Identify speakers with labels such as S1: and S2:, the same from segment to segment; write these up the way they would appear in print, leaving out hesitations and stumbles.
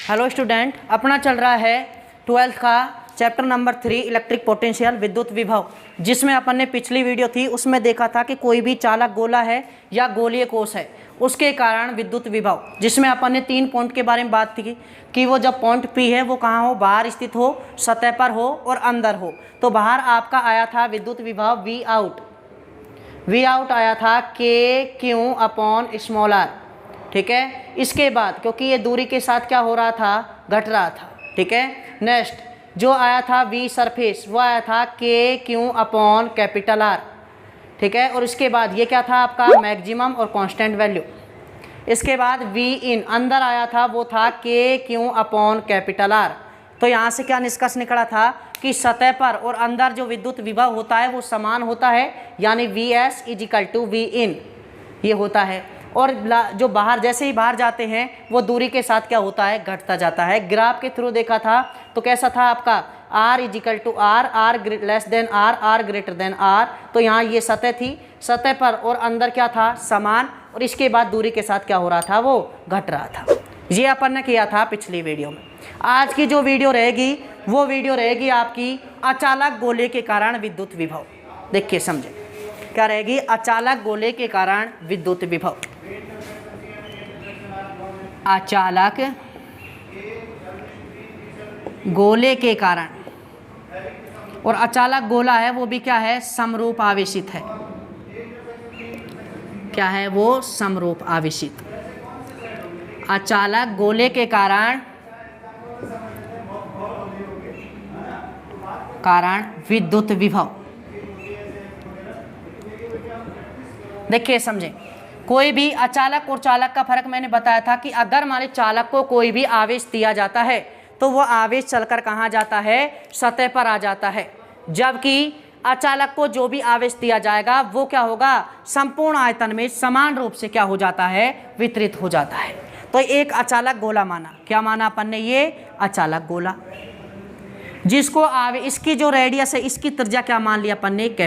S1: Hello student, अपना चल रहा है 12th का चैप्टर नंबर 3 इलेक्ट्रिक पोटेंशियल विद्युत विभव, जिसमें अपन ने पिछली वीडियो थी उसमें देखा था कि कोई भी चालक गोला है या गोलीय कोश है उसके कारण विद्युत विभव, जिसमें अपन ने 3 पॉइंट के बारे में बात की कि वो जब पॉइंट P है वो कहाँ हो, बाहर स्थित हो, सतह पर हो और अंदर हो। तो बाहर आपका आया था विद्युत विभव वी आउट आया था K/Q/r, ठीक है। इसके बाद क्योंकि ये दूरी के साथ क्या हो रहा था, घट रहा था, ठीक है। नेक्स्ट जो आया था V सरफेस वो आया था K/Q/R, ठीक है। और इसके बाद ये क्या था आपका मैक्सिमम और कांस्टेंट वैल्यू। इसके बाद V इन अंदर आया था वो था K/Q/R। तो यहाँ से क्या निष्कर्ष निकला था कि सतह पर और अंदर जो विद्युत विभव होता है वो समान होता है, यानी VS = V इन ये होता है। और जो बाहर जैसे ही बाहर जाते हैं वो दूरी के साथ क्या होता है, घटता जाता है। ग्राफ के थ्रू देखा था तो कैसा था आपका R = R, R less than R, R greater than R। तो यहाँ ये सतह थी, सतह पर और अंदर क्या था, समान, और इसके बाद दूरी के साथ क्या हो रहा था, वो घट रहा था। ये अपन ने किया था पिछली वीडियो में। आज की जो वीडियो रहेगी वो वीडियो रहेगी आपकी अचालक गोले के कारण विद्युत विभव। देखिए समझे क्या रहेगी, अचालक गोले के कारण विद्युत विभव। अचालक गोले के कारण, और अचालक गोला है वो भी क्या है, समरूप आवेशित है। क्या है वो, समरूप आवेशित। अचालक गोले के कारण विद्युत विभव। देखिए समझे, कोई भी अचालक और चालक का फर्क मैंने बताया था कि अगर हमारे चालक को कोई भी आवेश दिया जाता है तो वो आवेश चलकर कहाँ जाता है, सतह पर आ जाता है। जबकि अचालक को जो भी आवेश दिया जाएगा वो क्या होगा, संपूर्ण आयतन में समान रूप से क्या हो जाता है, वितरित हो जाता है। तो एक अचालक गोला माना, क्या माना अपन ने, ये अचालक गोला, जिसको इसकी जो रेडियस है इसकी त्रिज्या क्या मान लिया अपन ने, R।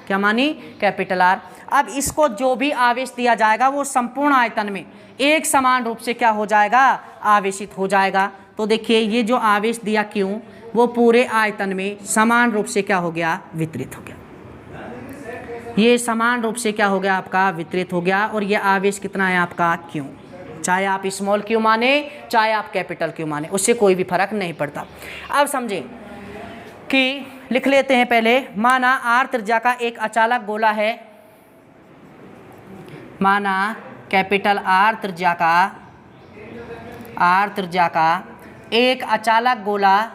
S1: क्या मानी, R। अब इसको जो भी आवेश दिया जाएगा वो संपूर्ण आयतन में एक समान रूप से क्या हो जाएगा, आवेशित हो जाएगा। तो देखिए ये जो आवेश दिया Q वो पूरे आयतन में समान रूप से क्या हो गया, वितरित हो गया। ये समान रूप से क्या हो गया आपका, वितरित हो गया। और ये आवेश कितना है आपका, Q, चाहे आप स्मॉल q माने चाहे आप कैपिटल Q माने, उससे कोई भी फर्क नहीं पड़ता। अब समझे कि लिख लेते हैं पहले, माना R त्रिज्या का एक अचालक गोला है, माना R त्रिज्या का एक अचालक गोला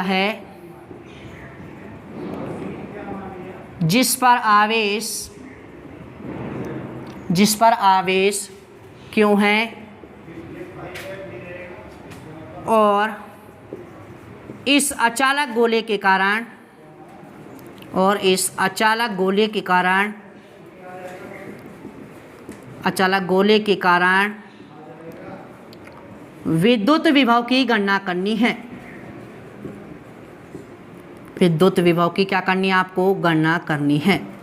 S1: है जिस पर आवेश क्यों है, और इस अचालक गोले के कारण विद्युत विभव की गणना करनी है। विद्युत विभव की क्या करनी है आपको, गणना करनी है।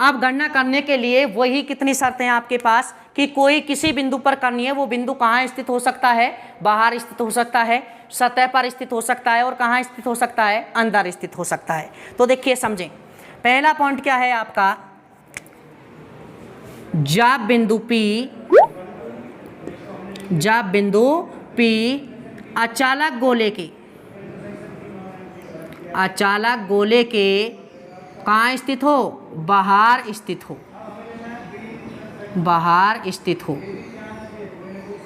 S1: अब गणना करने के लिए वही कितनी शर्तें हैं आपके पास कि कोई किसी बिंदु पर करनी है, वो बिंदु कहाँ स्थित हो सकता है, बाहर स्थित हो सकता है, सतह पर स्थित हो सकता है, और कहाँ स्थित हो सकता है, अंदर स्थित हो सकता है। तो देखिए समझें, पहला पॉइंट क्या है आपका, जब बिंदु P अचालक गोले के कहाँ स्थित हो, बाहर स्थित हो।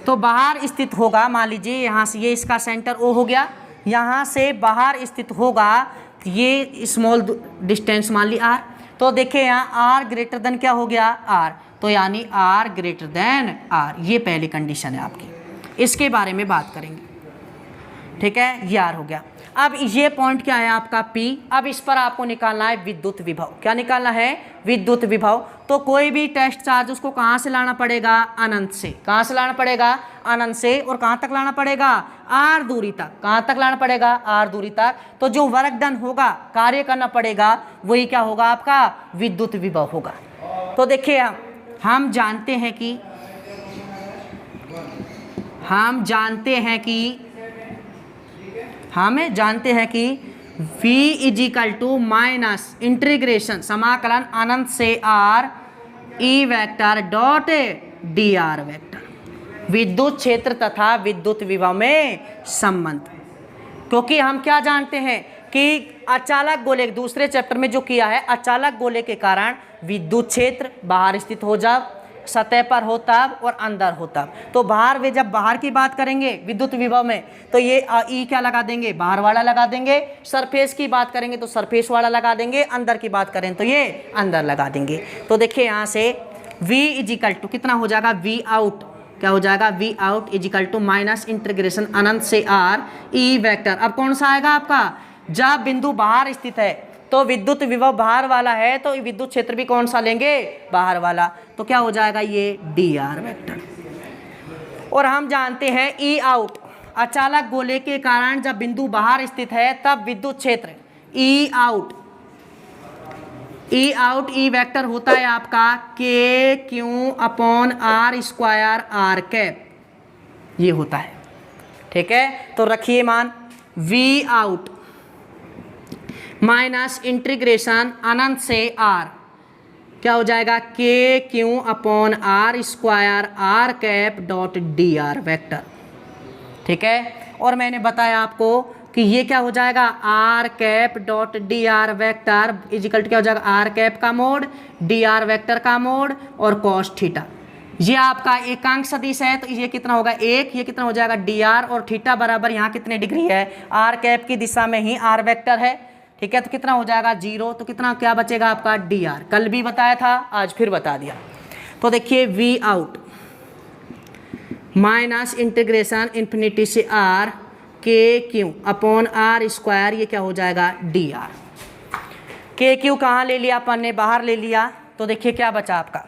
S1: तो बाहर स्थित होगा, मान लीजिए यहाँ से ये इसका सेंटर O हो गया, यहाँ से बाहर स्थित होगा, ये स्मॉल डिस्टेंस मान ली R। तो देखिए यहाँ R ग्रेटर देन क्या हो गया, R, तो यानी R ग्रेटर देन R, ये पहली कंडीशन है आपकी। इसके बारे में बात करेंगे, ठीक है, ये R हो गया। अब ये पॉइंट क्या है आपका P। अब इस पर आपको निकालना है विद्युत विभव। क्या निकालना है, विद्युत विभव। तो कोई भी टेस्ट चार्ज उसको कहाँ से लाना पड़ेगा, अनंत से। कहाँ से लाना पड़ेगा, अनंत से। और कहाँ तक लाना पड़ेगा, R दूरी तक। कहाँ तक लाना पड़ेगा, R दूरी तक। तो जो वर्क डन होगा, कार्य करना पड़ेगा, वही क्या होगा आपका, विद्युत विभव होगा। तो देखिए हम जानते हैं कि v equal to minus integration समाकलन अनंत से r E vector dot D R vector, विद्युत क्षेत्र तथा विद्युत विभव में संबंध। क्योंकि हम क्या जानते हैं कि अचालक गोले, दूसरे चैप्टर में जो किया है, अचालक गोले के कारण विद्युत क्षेत्र बाहर स्थित हो जब, सतह पर हो तब और अंदर हो तब। तो बाहर वे जब बाहर की बात करेंगे विद्युत विभव में तो ये ई क्या लगा देंगे, बाहर वाला लगा देंगे। सरफेस की बात करेंगे तो सरफेस वाला लगा देंगे। अंदर की बात करें तो ये अंदर लगा देंगे। तो देखिए यहाँ से v इजिकल टू कितना हो जाएगा, v आउट क्या हो जाएगा, v out is equal to minus integration अनंत से r ई वेक्टर। अब कौन सा आएगा आपका, जब बिंदु बाहर स्थित है तो विद्युत विभव बाहर वाला है तो विद्युत क्षेत्र भी कौन सा लेंगे, बाहर वाला। तो क्या हो जाएगा ये डी आर वेक्टर। और हम जानते हैं ई आउट, अचालक गोले के कारण जब बिंदु बाहर स्थित है तब विद्युत क्षेत्र ई आउट ई वेक्टर होता है आपका K Q upon R square R cap, ये होता है। ठीक है, तो रखिए मान वी आउट माइनस इंटीग्रेशन अनंत से आर क्या हो जाएगा, के Q upon R square R cap dot D R vector. ठीक है, और मैंने बताया आपको कि ये क्या हो जाएगा, R cap dot D R vector equal to क्या हो जाएगा, आर कैप का मोड डी आर वेक्टर का मोड और कॉस थीटा। ये आपका एकांक सदिश है तो ये कितना होगा, एक, ये कितना हो जाएगा डी आर, और थीटा बराबर यहाँ कितने डिग्री है, आर कैप की दिशा में ही आर वेक्टर है। ठीक है, तो कितना हो जाएगा 0, तो कितना क्या बचेगा आपका डी आर। कल भी बताया था, आज फिर बता दिया। तो देखिए we out minus integration infinity से R K Q upon R square, ये क्या हो जाएगा डी आर। के क्यू कहाँ ले लिया अपन ने, बाहर ले लिया। तो देखिए क्या बचा आपका,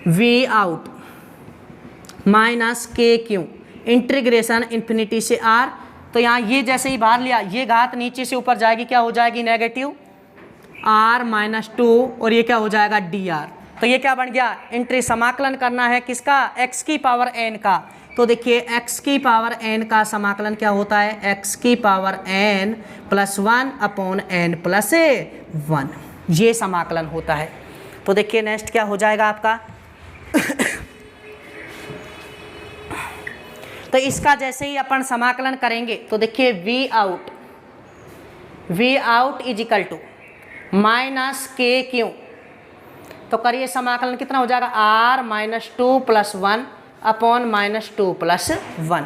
S1: वी आउट माइनस के क्यू इंटीग्रेशन इन्फिनिटी से आर। तो यहाँ ये जैसे ही बाहर लिया, ये घात नीचे से ऊपर जाएगी, क्या हो जाएगी नेगेटिव r माइनस 2, और ये क्या हो जाएगा डी आर। तो ये क्या बन गया, इंट्री समाकलन करना है किसका, x की पावर n का। तो देखिए x की पावर n का समाकलन क्या होता है, x की power n plus 1 upon n plus 1, ये समाकलन होता है। तो देखिए नेक्स्ट क्या हो जाएगा आपका तो इसका जैसे ही अपन समाकलन करेंगे तो देखिए we out is equal to minus के क्यू, तो करिए समाकलन कितना हो जाएगा, r minus 2 plus 1 upon minus 2 plus 1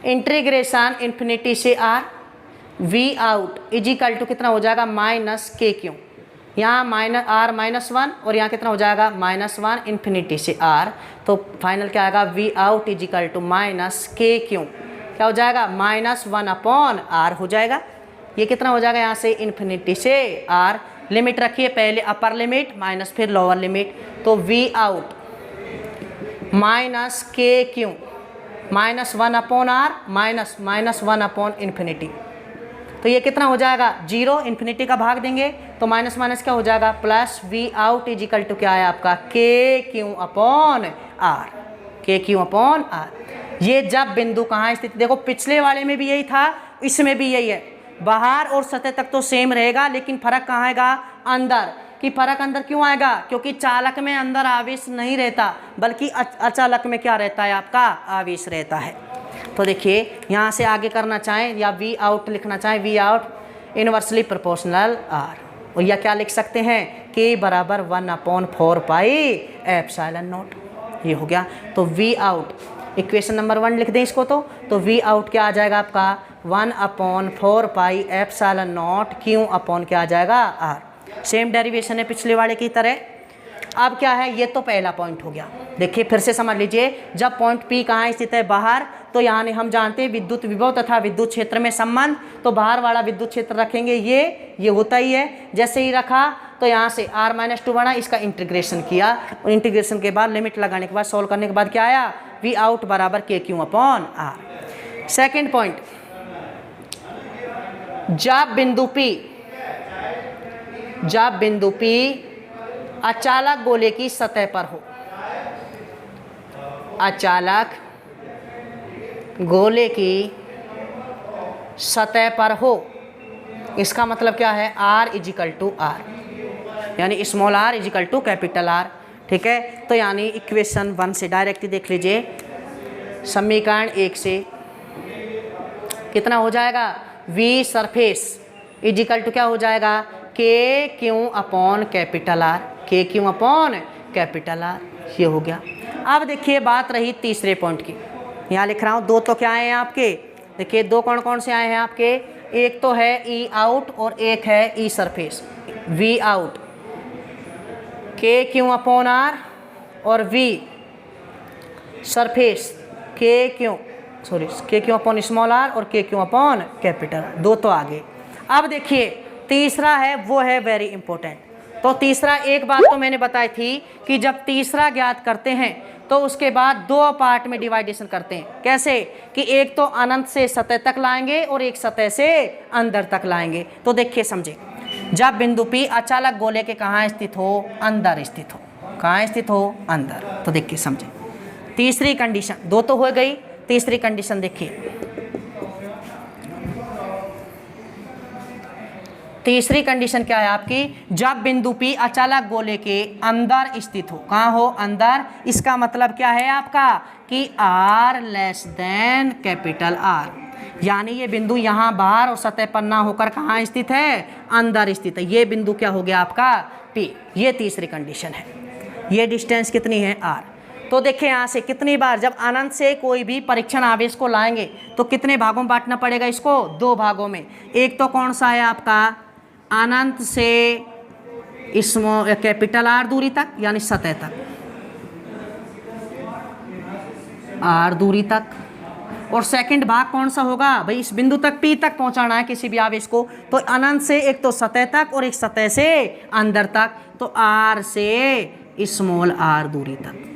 S1: integration infinity से r v out is equal to कितना हो जाएगा माइनस के क्यू, यहाँ माइनस आर माइनस 1 और यहाँ कितना हो जाएगा माइनस 1 इन्फिनिटी से आर। तो फाइनल क्या आएगा, V out is equal to minus के क्यू क्या हो जाएगा माइनस 1 अपॉन आर हो जाएगा। ये कितना हो जाएगा यहाँ से इन्फिनिटी से आर। लिमिट रखिए, पहले अपर लिमिट माइनस फिर लोअर लिमिट। तो वी आउट माइनस के Q minus 1 upon R minus 1 upon infinity. तो ये कितना हो जाएगा 0, इन्फिनिटी का भाग देंगे तो माइनस माइनस क्या हो जाएगा plus, V out is equal to क्या है आपका K Q upon R, K Q upon R. ये जब बिंदु कहाँ स्थित, देखो पिछले वाले में भी यही था, इसमें भी यही है, बाहर और सतह तक तो सेम रहेगा लेकिन फर्क कहाँ आएगा, अंदर। कि फर्क अंदर क्यों आएगा, क्योंकि चालक में अंदर आवेश नहीं रहता बल्कि अचालक में क्या रहता है आपका आवेश रहता है। तो देखिए यहाँ से आगे करना चाहें या वी आउट लिखना चाहें, V out inversely proportional R, और या क्या लिख सकते हैं के बराबर 1/4 पाई एप्सिलॉन नॉट, ये हो गया। तो वी आउट इक्वेशन नंबर 1 लिख दें इसको। तो वी आउट क्या आ जाएगा आपका 1/4 pi epsilon not Q upon क्या आ जाएगा आर। सेम डेरिवेशन है पिछले वाले की तरह। अब क्या है, ये तो पहला पॉइंट हो गया। देखिए फिर से समझ लीजिए, जब पॉइंट पी कहाँ स्थित है, बाहर, तो यहाँ हम जानते हैं विद्युत विभव तथा विद्युत क्षेत्र में संबंध। तो बाहर वाला विद्युत क्षेत्र रखेंगे, ये होता ही है। जैसे ही रखा तो यहाँ से r-2 बना, इसका इंटीग्रेशन किया और इंटीग्रेशन के बाद लिमिट लगाने के बाद सॉल्व करने के बाद क्या आया, वी आउट बराबर K Q upon R. Second point, जब बिंदु P अचालक गोले की सतह पर हो, अचालक गोले की सतह पर हो, इसका मतलब क्या है, R इजिकल टू R, यानी small r equal to capital R। ठीक है, तो यानी इक्वेशन 1 से डायरेक्ट देख लीजिए, समीकरण 1 से कितना हो जाएगा, V सरफेस इजिकल टू क्या हो जाएगा, के Q upon capital R, K Q upon capital R, ये हो गया। अब देखिए बात रही तीसरे पॉइंट की, यहाँ लिख रहा हूँ, दो तो क्या आए हैं आपके, देखिए दो कौन कौन से आए हैं आपके, एक तो है ई आउट और एक है ई सरफेस। वी आउट के क्यू अपॉन आर और वी सरफेस के क्यू अपॉन स्मॉल आर और के क्यू अपॉन कैपिटल, दो तो आगे। अब देखिए तीसरा है, वो है वेरी इंपॉर्टेंट। तो तीसरा, एक बात तो मैंने बताई थी कि जब तीसरा ज्ञात करते हैं तो उसके बाद दो पार्ट में डिवाइडेशन करते हैं। कैसे कि एक तो अनंत से सतह तक लाएंगे और एक सतह से अंदर तक लाएंगे। तो देखिए समझे, जब बिंदु P अचालक गोले के कहाँ स्थित हो, अंदर स्थित हो, कहाँ स्थित हो, अंदर। तो देखिए समझे, तीसरी कंडीशन, दो तो हो गई, तीसरी कंडीशन देखिए, तीसरी कंडीशन क्या है आपकी, जब बिंदु P अचालक गोले के अंदर स्थित हो, कहाँ हो, अंदर। इसका मतलब क्या है आपका कि R less than capital R, यानी ये बिंदु यहाँ बाहर और सतह पर ना होकर कहाँ स्थित है, अंदर स्थित है। ये बिंदु क्या हो गया आपका P, ये तीसरी कंडीशन है। ये डिस्टेंस कितनी है, R। तो देखिए यहाँ से कितनी बार, जब अनंत से कोई भी परीक्षण आवेश को लाएंगे तो कितने भागों में बांटना पड़ेगा इसको, दो भागों में। एक तो कौन सा है आपका, अनंत से स्मॉल कैपिटल R दूरी तक, यानी सतह तक, R दूरी तक। और सेकंड भाग कौन सा होगा भाई, इस बिंदु तक P तक पहुंचाना है किसी भी आवेश को, तो अनंत से एक तो सतह तक और एक सतह से अंदर तक, तो R से स्मॉल r दूरी तक।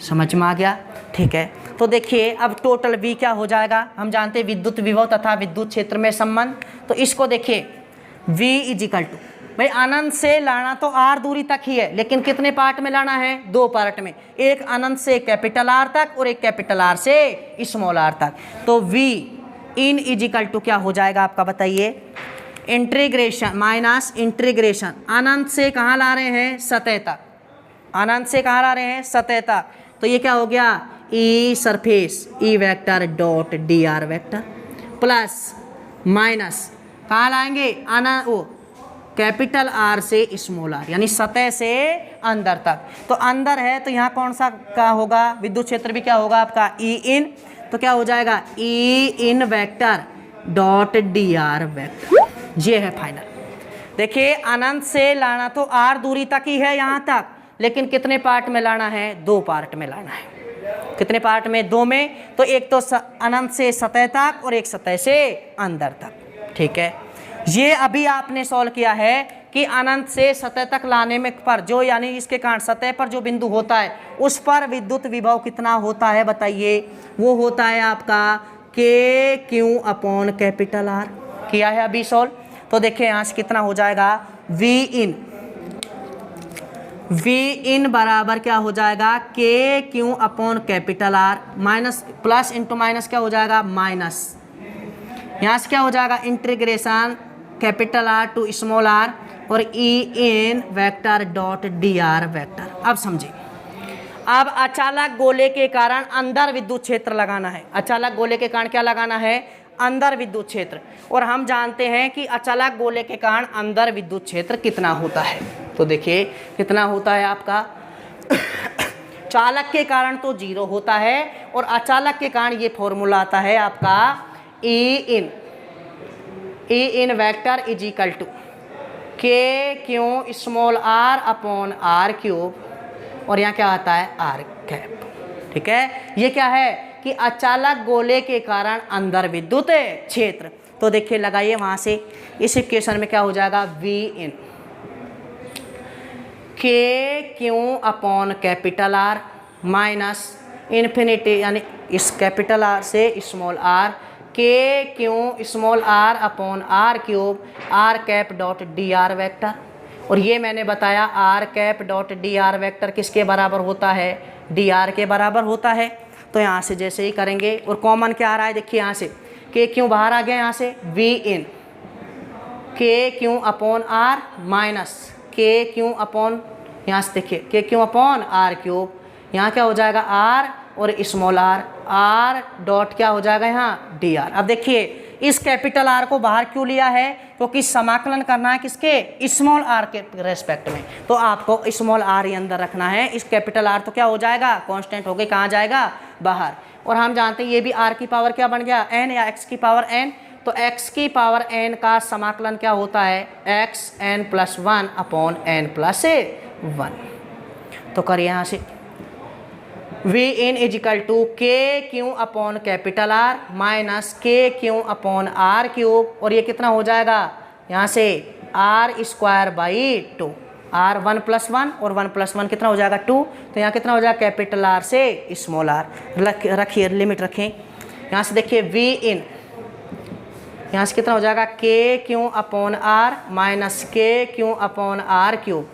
S1: समझ में आ गया, ठीक है। तो देखिए अब टोटल V क्या हो जाएगा, हम जानते हैं विद्युत विभव तथा विद्युत क्षेत्र में संबंध। तो इसको देखिए V इजिकल टू, भाई अनंत से लाना तो R दूरी तक ही है, लेकिन कितने पार्ट में लाना है, दो पार्ट में, एक अनंत से कैपिटल R तक और एक कैपिटल R से स्मॉल r तक। तो V इन इजिकल टू क्या हो जाएगा आपका, बताइए, इंटीग्रेशन माइनस इंटीग्रेशन, अनंत से कहाँ ला रहे हैं, सतह तक, अनंत से कहाँ ला रहे हैं, सतह तक। तो ये क्या हो गया, E surface E vector dot D R vector plus minus कहाँ लाएंगे, वो कैपिटल R से स्मॉल r, यानी सतह से अंदर तक। तो अंदर है तो यहाँ कौन सा का होगा, विद्युत क्षेत्र भी क्या होगा आपका ई इन, तो क्या हो जाएगा E in vector dot D R vector. ये है फाइनल। देखिए अनंत से लाना तो R दूरी तक ही है यहाँ तक, लेकिन कितने पार्ट में लाना है, दो पार्ट में लाना है। कितने पार्ट में, दो में। तो एक तो अनंत से सतह तक और एक सतह से अंदर तक, ठीक है। ये अभी आपने सॉल्व किया है कि अनंत से सतह तक लाने में पर जो, यानी इसके कारण सतह पर जो बिंदु होता है उस पर विद्युत विभव कितना होता है, बताइए। वो होता है आपका K Q upon capital R। किया है अभी सॉल्व। तो देखिए यहाँ से कितना हो जाएगा, V इन बराबर क्या हो जाएगा, के Q upon capital R minus plus into minus क्या हो जाएगा, माइनस। यहाँ से क्या हो जाएगा, integration capital R to small r और E in vector dot D R vector. अब समझिए, अब अचालक गोले के कारण अंदर विद्युत क्षेत्र लगाना है। अचालक गोले के कारण क्या लगाना है, अंदर विद्युत क्षेत्र। और हम जानते हैं कि अचालक गोले के कारण अंदर विद्युत क्षेत्र कितना होता है। तो देखिए कितना होता है आपका, चालक के कारण तो 0 होता है और अचालक के कारण ये फॉर्मूला आता है आपका E in vector is equal to k Q small r upon r cube, और यहाँ क्या आता है r कैप, ठीक है। ये क्या है कि अचालक गोले के कारण अंदर विद्युत क्षेत्र। तो देखिए लगाइए वहाँ से, इस इक्वेशन में क्या हो जाएगा, V in K Q upon capital R minus infinity, यानी इस कैपिटल R से small r, K Q small r upon r cube r cap dot D R vector. और ये मैंने बताया R cap dot D R vector किसके बराबर होता है, डी आर के बराबर होता है। तो यहाँ से जैसे ही करेंगे और कॉमन क्या आ रहा है, देखिए यहाँ से के क्यों बाहर आ गया, यहाँ से वी इन के क्यों अपॉन आर माइनस के क्यों अपॉन, यहाँ से देखिए के क्यों अपॉन आर क्यूब, यहाँ क्या हो जाएगा आर और स्मॉल आर डॉट क्या हो जाएगा यहाँ डी आर। अब देखिए इस कैपिटल आर को बाहर क्यों लिया है, क्योंकि समाकलन करना है किसके, स्मॉल आर के रेस्पेक्ट में, तो आपको स्मॉल आर ही अंदर रखना है। इस कैपिटल आर तो क्या हो जाएगा, कांस्टेंट हो गई, कहाँ जाएगा बाहर। और हम जानते हैं ये भी आर की पावर क्या बन गया एन या एक्स की पावर एन, तो x की पावर n का समाकलन क्या होता है x n plus 1 upon n plus 1। तो करिए यहाँ से v in is equal to k Q upon capital r minus के क्यू अपॉन आर क्यूब, और ये कितना हो जाएगा यहाँ से r square by 2, r 1 plus 1 और 1 प्लस 1 कितना हो जाएगा 2, तो यहाँ कितना हो जाएगा कैपिटल आर से स्मॉल आर। रखिए लिमिट रखें, यहाँ से देखिए वी इन यहाँ से कितना हो जाएगा के क्यू अपॉन आर माइनस के क्यू अपॉन आर क्यूब,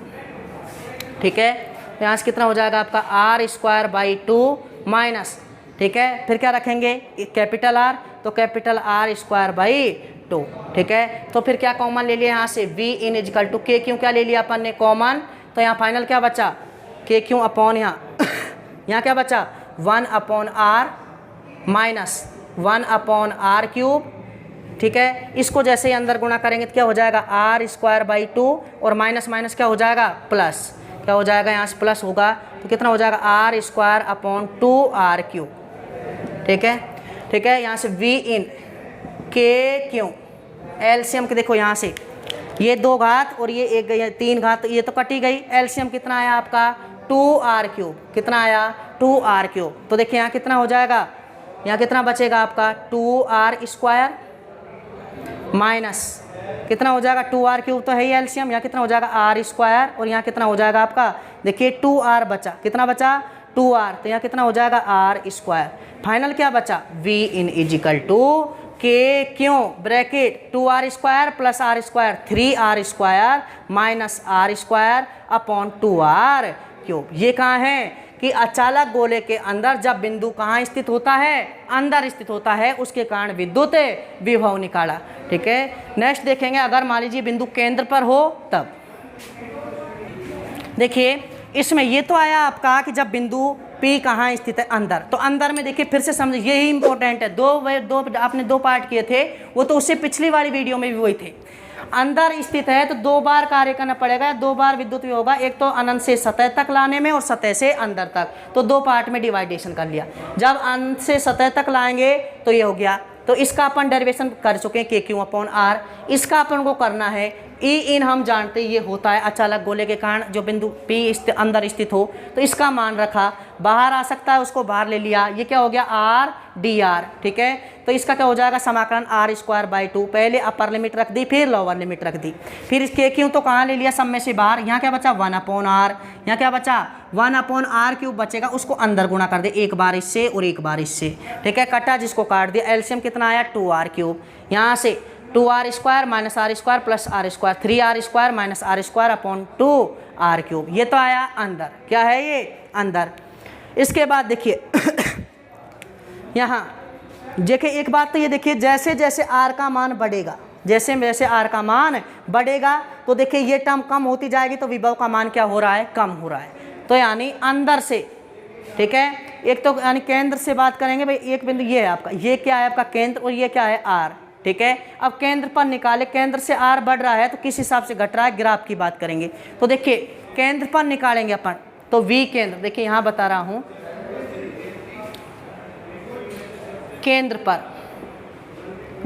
S1: ठीक है। यहाँ से कितना हो जाएगा आपका आर स्क्वायर बाई 2 माइनस, ठीक है, फिर क्या रखेंगे कैपिटल आर, तो कैपिटल आर स्क्वायर बाई 2, ठीक है। तो फिर क्या कॉमन ले लिया यहाँ से v in is equal to K क्यों क्या ले लिया अपन ने कॉमन, तो यहाँ फाइनल क्या बचा के क्यों अपॉन यहाँ यहाँ क्या बचा 1 upon R minus 1 upon are cube, ठीक है। इसको जैसे ही अंदर गुणा करेंगे तो क्या हो जाएगा आर स्क्वायर बाई 2 और माइनस माइनस क्या हो जाएगा प्लस, क्या हो जाएगा यहाँ से प्लस होगा, तो कितना हो जाएगा R square upon 2 R cube, ठीक है, ठीक है। यहाँ से वी इन के क्यों एलसीएम के देखो यहाँ से ये 2 घात और ये 1 गई 3 घात, ये तो कटी गई, एलसीएम कितना आया आपका 2 आर क्यूब, कितना आया 2 आर क्यूब। तो देखिए यहाँ कितना हो जाएगा, यहाँ कितना बचेगा आपका 2 आर स्क्वायर माइनस कितना हो जाएगा 2 आर क्यूब तो है ही एलसीएम, यहाँ कितना हो जाएगा आर स्क्वायर और यहाँ कितना हो जाएगा आपका देखिए 2 आर बचा, कितना बचा 2 आर, तो यहाँ कितना हो जाएगा आर स्क्वायर। फाइनल क्या बचा we in is equal to K Q bracket 2 R square plus R square 3 R square minus R square upon 2 R cube. ये कहाँ है कि अचालक गोले के अंदर जब बिंदु कहाँ स्थित होता है, अंदर स्थित होता है, उसके कारण विद्युत विभव निकाला, ठीक है। नेक्स्ट देखेंगे अगर मान लीजिए बिंदु केंद्र पर हो तब, देखिए इसमें ये तो आया आपका कि जब बिंदु P कहाँ स्थित है अंदर, तो अंदर में देखिए फिर से समझ यही इंपॉर्टेंट है, दो आपने 2 पार्ट किए थे, वो तो उससे पिछली वाली वीडियो में भी वही थे। अंदर स्थित है तो 2 बार कार्य करना पड़ेगा, 2 बार विद्युत विभव होगा, एक तो अनंत से सतह तक लाने में और सतह से अंदर तक, तो 2 पार्ट में डिवाइडेशन कर लिया। जब अनंत से सतह तक लाएंगे तो ये हो गया, तो इसका अपन डेरिवेशन कर चुके हैं के क्यू अपॉन आर, इसका अपन को करना है ई इन, हम जानते ये होता है अचालक गोले के कारण जो बिंदु P अंदर स्थित हो, तो इसका मान रखा, बाहर आ सकता है उसको बाहर ले लिया, ये क्या हो गया आर डी आर, ठीक है। तो इसका क्या हो जाएगा समाकलन आर स्क्वायर बाई 2, पहले अपर लिमिट रख दी फिर लोअर लिमिट रख दी, फिर के क्यों तो कहाँ ले लिया सब में से बाहर, यहाँ क्या बचा 1 अपॉन आर, यहाँ क्या बचा 1 अपॉन आर क्यूब बचेगा, उसको अंदर गुणा कर दे, एक बार इससे और एक बार इससे, ठीक है, कटा जिसको काट दिया, एलसीएम कितना आया 2 आर क्यूब, यहाँ से 2 R square minus R square plus R square 3 R square minus R square upon 2 R cube, ये तो आया अंदर, क्या है ये अंदर। इसके बाद देखिए यहाँ देखिए एक बात तो ये देखिए जैसे जैसे आर का मान बढ़ेगा, जैसे जैसे आर का मान बढ़ेगा तो देखिए ये टर्म कम होती जाएगी, तो विभव का मान क्या हो रहा है कम हो रहा है, तो यानी अंदर से, ठीक है। एक तो यानी केंद्र से बात करेंगे भाई, एक बिंदु ये है आपका, ये क्या है आपका केंद्र और ये क्या है आर, ठीक है। अब केंद्र पर निकाले, केंद्र से आर बढ़ रहा है तो किस हिसाब से घट रहा है, ग्राफ की बात करेंगे, तो देखिए केंद्र पर निकालेंगे अपन, तो वी केंद्र देखिए यहाँ बता रहा हूँ, केंद्र पर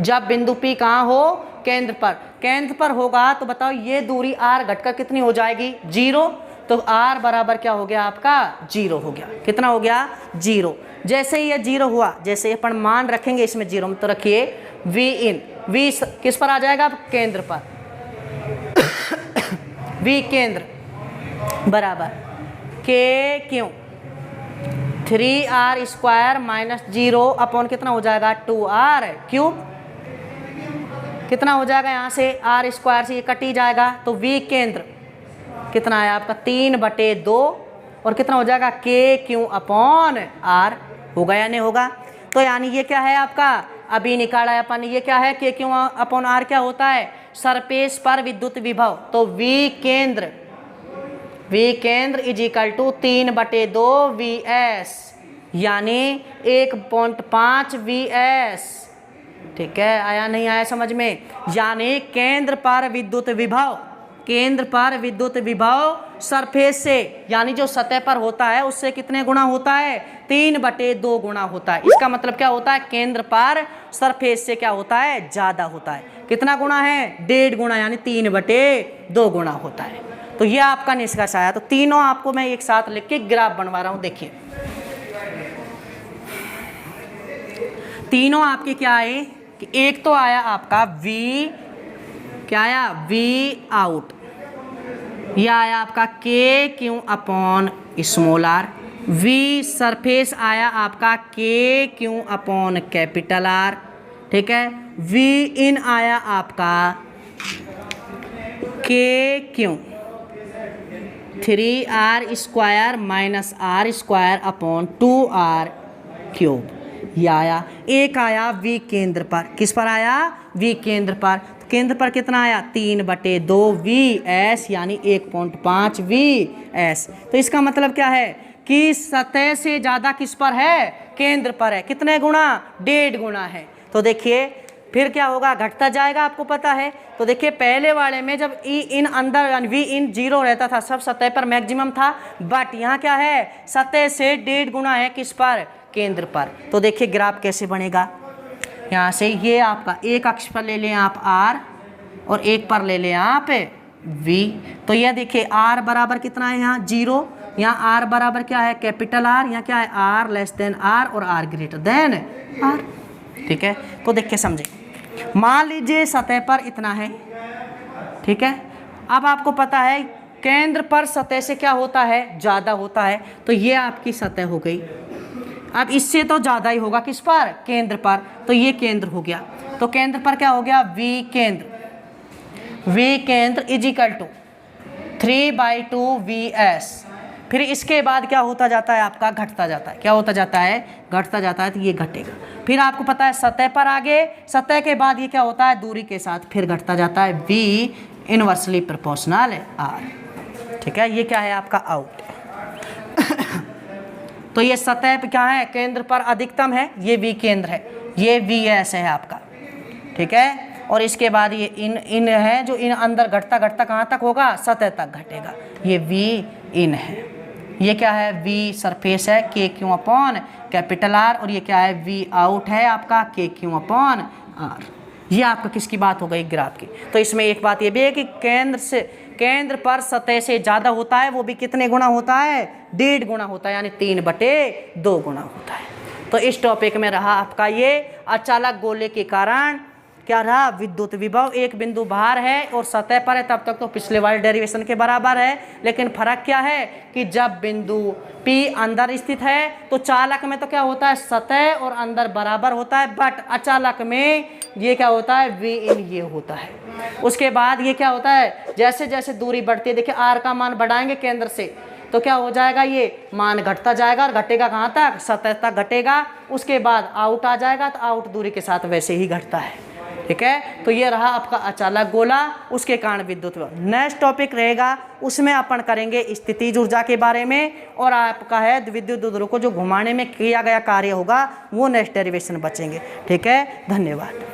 S1: जब बिंदु P कहाँ हो केंद्र पर होगा, तो बताओ ये दूरी r घटकर कितनी हो जाएगी 0, तो r बराबर क्या हो गया आपका 0 हो गया, कितना हो गया 0। जैसे ही ये 0 हुआ, जैसे ही अपन मान रखेंगे इसमें 0 में, तो रखिए वी इन, वी किस पर आ जाएगा केंद्र पर वी केंद्र बराबर के क्यों 3 आर स्क्वायर माइनस 0 अपॉन कितना हो जाएगा 2 आर क्यूब, कितना हो जाएगा यहाँ से आर स्क्वायर से ये कटी जाएगा, तो वी केंद्र कितना आया आपका 3/2 और कितना हो जाएगा KQ/R। होगा या नहीं होगा? तो यानी ये क्या है आपका, अभी निकाला है अपन, ये क्या है KQ/R क्या होता है, सरफेस पर विद्युत विभव। तो V केंद्र इज इक्वल टू 3/2 VS यानी 1.5 VS। ठीक है, आया नहीं आया समझ में? यानी केंद्र पर विद्युत विभव सरफेस से, यानी जो सतह पर होता है उससे कितने गुना होता है, 3/2 गुना होता है। इसका मतलब क्या होता है, केंद्र पर सरफेस से क्या होता है, ज्यादा होता है। कितना गुना है, 1.5 गुना, यानी 3/2 गुना होता है। तो ये आपका निष्कर्ष आया। तो तीनों आपको मैं एक साथ लिख के ग्राफ बनवा रहा हूं। देखिए तीनों आपके क्या आए कि एक तो आया आपका V, क्या आया, V आउट, यह आया आपका KQ/r। V सरफेस आया आपका KQ/R। ठीक है, V इन आया आपका KQ 3R² माइनस R²/2R³। ये आया। एक आया V केंद्र पर, किस पर आया, V केंद्र पर। तो केंद्र पर कितना आया, 3/2 VS यानी 1.5 VS। तो इसका मतलब क्या है कि सतह से ज़्यादा किस पर है, केंद्र पर है। कितने गुना, 1.5 गुना है। तो देखिए फिर क्या होगा, घटता जाएगा, आपको पता है। तो देखिए पहले वाले में जब E इन अंदर यानी V इन 0 रहता था, सब सतह पर मैक्सिमम था, बट यहाँ क्या है, सतह से 1.5 गुना है, किस पर, केंद्र पर। तो देखिए ग्राफ कैसे बनेगा, यहाँ से ये आपका एक अक्ष पर ले लें आप R और एक पर ले लें आप V। तो यह देखिए R बराबर कितना है, यहाँ 0, यहाँ R बराबर क्या है, कैपिटल R, यहाँ क्या है, R लेस देन R और R ग्रेटर देन R। ठीक है, तो देखिए समझे, मान लीजिए सतह पर इतना है। ठीक है, अब आपको पता है केंद्र पर सतह से क्या होता है, ज़्यादा होता है। तो ये आपकी सतह हो गई। अब इससे तो ज़्यादा ही होगा, किस पर, केंद्र पर। तो ये केंद्र हो गया। तो केंद्र पर क्या हो गया, V केंद्र इज इक्वल टू 3/2 VS। फिर इसके बाद क्या होता जाता है आपका, घटता जाता है। क्या होता जाता है, घटता जाता है। तो ये घटेगा। फिर आपको पता है सतह पर आगे, सतह के बाद ये क्या होता है, दूरी के साथ फिर घटता जाता है, V इनवर्सली प्रोपोर्शनल R। ठीक है, ये क्या है आपका आउट। तो ये सतह पे क्या है, केंद्र पर अधिकतम है, ये V केंद्र है, ये VS है आपका। ठीक है, और इसके बाद ये इन है, जो इन अंदर घटता घटता कहाँ तक होगा, सतह तक घटेगा, ये V इन है। ये क्या है, V सरफेस है KQ/R, और ये क्या है, V आउट है आपका KQ/R। ये आपका किसकी बात हो गई, ग्राफ की। तो इसमें एक बात ये भी है कि केंद्र पर सतह से ज़्यादा होता है, वो भी कितने गुना होता है, 1.5 गुना होता है, यानी 3/2 गुना होता है। तो इस टॉपिक में रहा आपका ये अचालक गोले के कारण क्या रहा, विद्युत विभव एक बिंदु बाहर है और सतह पर है, तब तक तो पिछले वाले डेरिवेशन के बराबर है। लेकिन फर्क क्या है कि जब बिंदु P अंदर स्थित है तो चालक में तो क्या होता है, सतह और अंदर बराबर होता है, बट अचालक में ये क्या होता है, V इन ये होता है। उसके बाद ये क्या होता है, जैसे जैसे दूरी बढ़ती है, देखिए R का मान बढ़ाएंगे केंद्र से तो क्या हो जाएगा, ये मान घटता जाएगा और घटेगा कहाँ तक, सतह तक घटेगा। उसके बाद आउट आ जाएगा, तो आउट दूरी के साथ वैसे ही घटता है। ठीक है, तो ये रहा आपका अचालक गोला, उसके कारण विद्युत विभव। नेक्स्ट टॉपिक रहेगा, उसमें अपन करेंगे स्थितिज ऊर्जा के बारे में, और आपका है विद्युत ध्रुव को जो घुमाने में किया गया कार्य होगा वो नेक्स्ट डेरिवेशन बचेंगे। ठीक है, धन्यवाद।